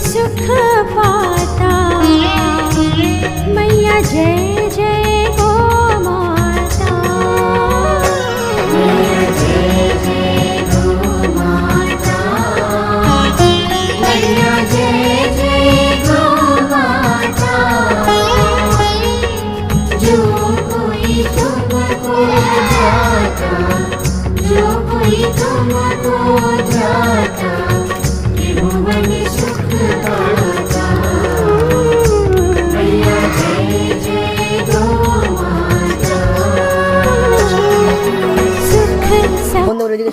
सुख पाता। मैया जय जय गो माता। मैया जय जय गो माता। मैया जय जय गो माता। जो कोई तुमको जाता, जो कोई तुमको जाता, त्रिभुवन सुख पाता। मैया जय जय गो माता। सुख सब বন্ধুরা, এদিকে